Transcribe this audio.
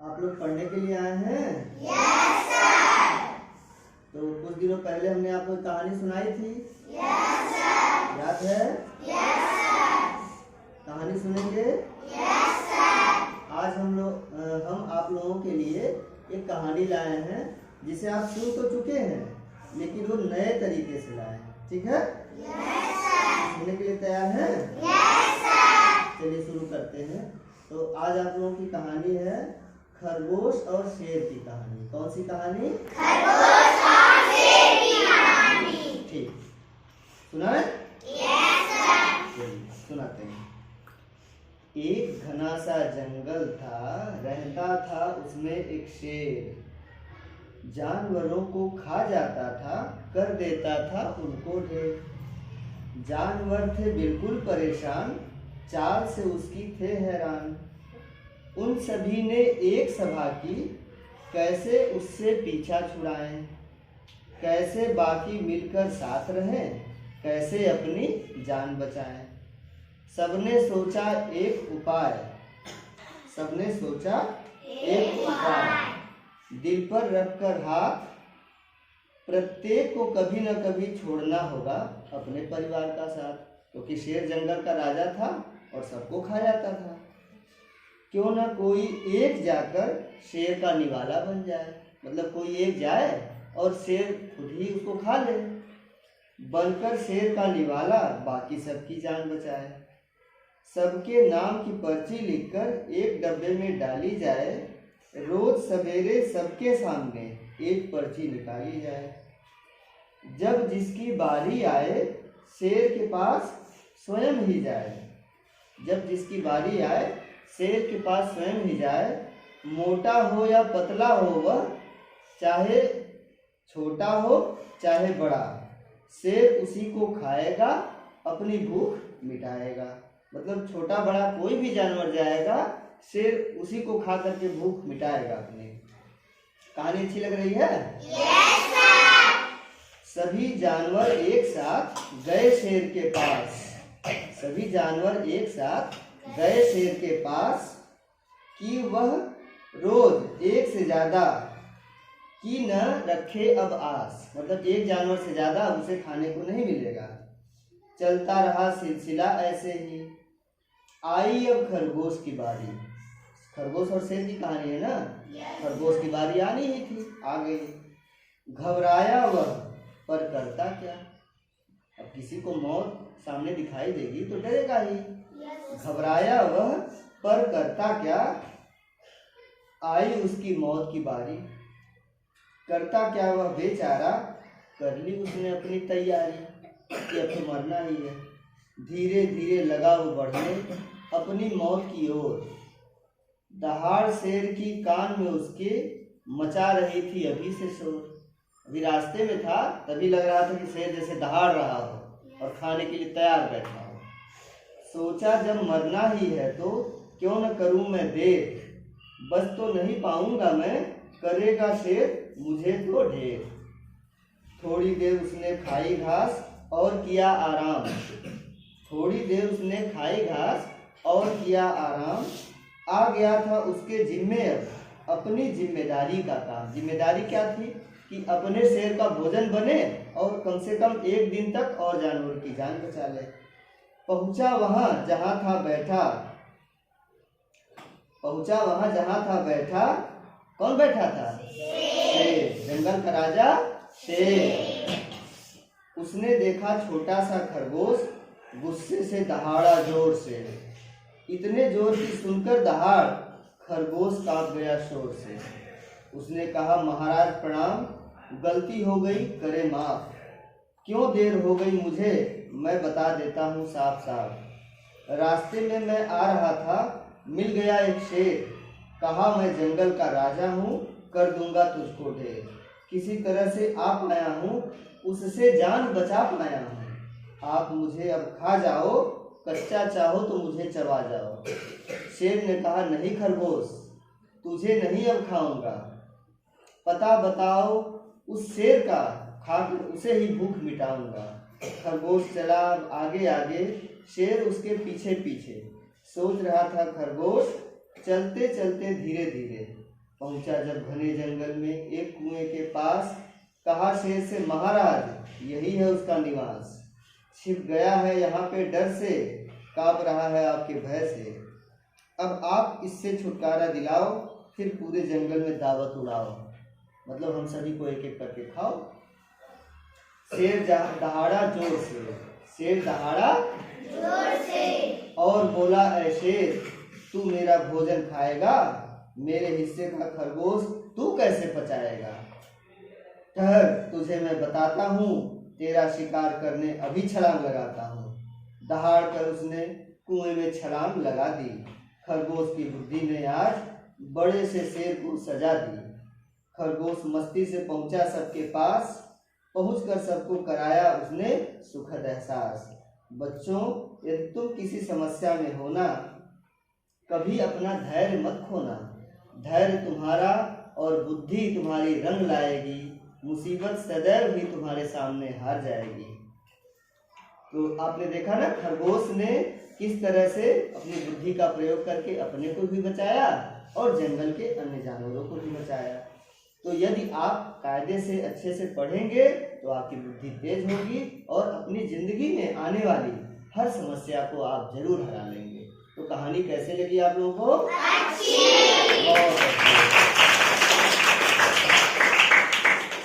आप लोग पढ़ने के लिए आए हैं? Yes sir. तो कुछ दिनों पहले हमने आपको कहानी सुनाई थी। Yes sir. याद है? Yes sir. कहानी सुनेंगे? Yes sir. आज हम आप लोगों के लिए एक कहानी लाए हैं जिसे आप सुन तो चुके हैं लेकिन वो नए तरीके से लाए हैं। ठीक है? Yes sir. सुनने के लिए तैयार हैं? Yes sir. चलिए शुरू करते हैं। तो आज आप लोगों की कहानी है खरगोश और शेर की कहानी। कौन सी कहानी? खरगोश और शेर की कहानी। ठीक, सुनाए? Yes sir. चलिए सुनाते हैं। एक घना सा जंगल था, रहता था उसमें एक शेर। जानवरों को खा जाता था, कर देता था उनको ढेर। जानवर थे बिल्कुल परेशान, चाल से उसकी थे हैरान। उन सभी ने एक सभा की, कैसे उससे पीछा छुड़ाएं, कैसे बाकी मिलकर साथ रहें, कैसे अपनी जान बचाएं। सबने सोचा एक उपाय, सबने सोचा एक उपाय। दिल पर रखकर हाथ, प्रत्येक को कभी न कभी छोड़ना होगा अपने परिवार का साथ। क्योंकि शेर जंगल का राजा था और सबको खा जाता था। क्यों न कोई एक जाकर शेर का निवाला बन जाए, मतलब कोई एक जाए और शेर खुद ही उसको खा ले। बनकर शेर का निवाला बाकी सबकी जान बचाए। सबके नाम की पर्ची लिखकर एक डब्बे में डाली जाए। रोज सवेरे सबके सामने एक पर्ची निकाली जाए। जब जिसकी बारी आए शेर के पास स्वयं ही जाए। जब जिसकी बारी आए शेर के पास स्वयं ही जाए। मोटा हो या पतला हो वह, चाहे छोटा हो चाहे बड़ा, शेर उसी को खाएगा, अपनी भूख मिटाएगा। मतलब छोटा बड़ा कोई भी जानवर जाएगा, शेर उसी को खा करके भूख मिटाएगा अपनी। कहानी अच्छी लग रही है? Yes sir. सभी जानवर एक साथ गए शेर के पास। सभी जानवर एक साथ गए शेर के पास कि वह रोज एक से ज्यादा की न रखे अब आस। मतलब एक जानवर से ज्यादा उसे खाने को नहीं मिलेगा। चलता रहा सिलसिला ऐसे ही। आई अब खरगोश की बारी। खरगोश और शेर की कहानी है ना? खरगोश की बारी आनी ही थी, आ गई। घबराया वह पर करता क्या। अब किसी को मौत सामने दिखाई देगी तो डरेगा ही। घबराया वह पर करता क्या। आई उसकी मौत की बारी। करता क्या वह बेचारा, कर ली उसने अपनी तैयारी कि अब तो मरना ही है। धीरे धीरे लगा वो बढ़ने अपनी मौत की ओर। दहाड़ शेर की कान में उसके मचा रही थी अभी से शोर। अभी रास्ते में था तभी लग रहा था कि शेर जैसे दहाड़ रहा हो और खाने के लिए तैयार बैठा हो। सोचा जब मरना ही है तो क्यों न करूं मैं देर। बस तो नहीं पाऊंगा मैं, करेगा शेर मुझे तो ढेर। थोड़ी देर उसने खाई घास और किया आराम। थोड़ी देर उसने खाई घास और किया आराम। आ गया था उसके जिम्मे अब अपनी जिम्मेदारी का काम। जिम्मेदारी क्या थी कि अपने शेर का भोजन बने और कम से कम एक दिन तक और जानवर की जान बचा ले। पहुंचा वहां जहां था बैठा। पहुंचा वहां जहां था बैठा। कौन बैठा था? शेर, जंगल का राजा शेर। उसने देखा छोटा सा खरगोश, गुस्से से दहाड़ा जोर से। इतने जोर की सुनकर दहाड़ खरगोश कांप गया शोर से। उसने कहा महाराज प्रणाम, गलती हो गई करे माफ। क्यों देर हो गई मुझे, मैं बता देता हूँ साफ साफ। रास्ते में मैं आ रहा था, मिल गया एक शेर। कहा मैं जंगल का राजा हूँ, कर दूंगा तुझको ढेर। किसी तरह से आ पाया हूँ, उससे जान बचा पाया हूँ। आप मुझे अब खा जाओ, कच्चा चाहो तो मुझे चबा जाओ। शेर ने कहा नहीं खरगोश, तुझे नहीं अब खाऊंगा। पता बताओ उस शेर का, खाकर उसे ही भूख मिटाऊंगा। खरगोश चला आगे आगे, शेर उसके पीछे पीछे। सोच रहा था खरगोश, चलते चलते धीरे धीरे पहुंचा जब घने जंगल में एक कुएं के पास, कहा शेर से महाराज यही है उसका निवास। छिप गया है यहाँ पे डर से, कांप रहा है आपके भय से। अब आप इससे छुटकारा दिलाओ, फिर पूरे जंगल में दावत उड़ाओ। मतलब हम सभी को एक एक करके खाओ। शेर दहाड़ा जोर से, शेर दहाड़ा जोर से, और बोला ऐ शेर तू मेरा भोजन खाएगा, मेरे हिस्से का खरगोश तू कैसे पचाएगा। ठहर तुझे मैं बताता हूँ, तेरा शिकार करने अभी छलांग लगाता हूँ। दहाड़ कर उसने कुएं में छलांग लगा दी। खरगोश की बुद्धि ने आज बड़े से शेर को सजा दी। खरगोश मस्ती से पहुंचा सबके पास, पहुंचकर सबको कराया उसने सुखद एहसास। बच्चों यदि तुम किसी समस्या में हो ना, कभी अपना धैर्य मत खोना। धैर्य तुम्हारा और बुद्धि तुम्हारी रंग लाएगी, मुसीबत सदैव ही तुम्हारे सामने हार जाएगी। तो आपने देखा ना खरगोश ने किस तरह से अपनी बुद्धि का प्रयोग करके अपने को भी बचाया और जंगल के अन्य जानवरों को भी बचाया। तो यदि आप कायदे से अच्छे से पढ़ेंगे तो आपकी बुद्धि तेज होगी और अपनी जिंदगी में आने वाली हर समस्या को आप जरूर हरा लेंगे। तो कहानी कैसे लगी आप लोगों को? अच्छी। बहुत अच्छी।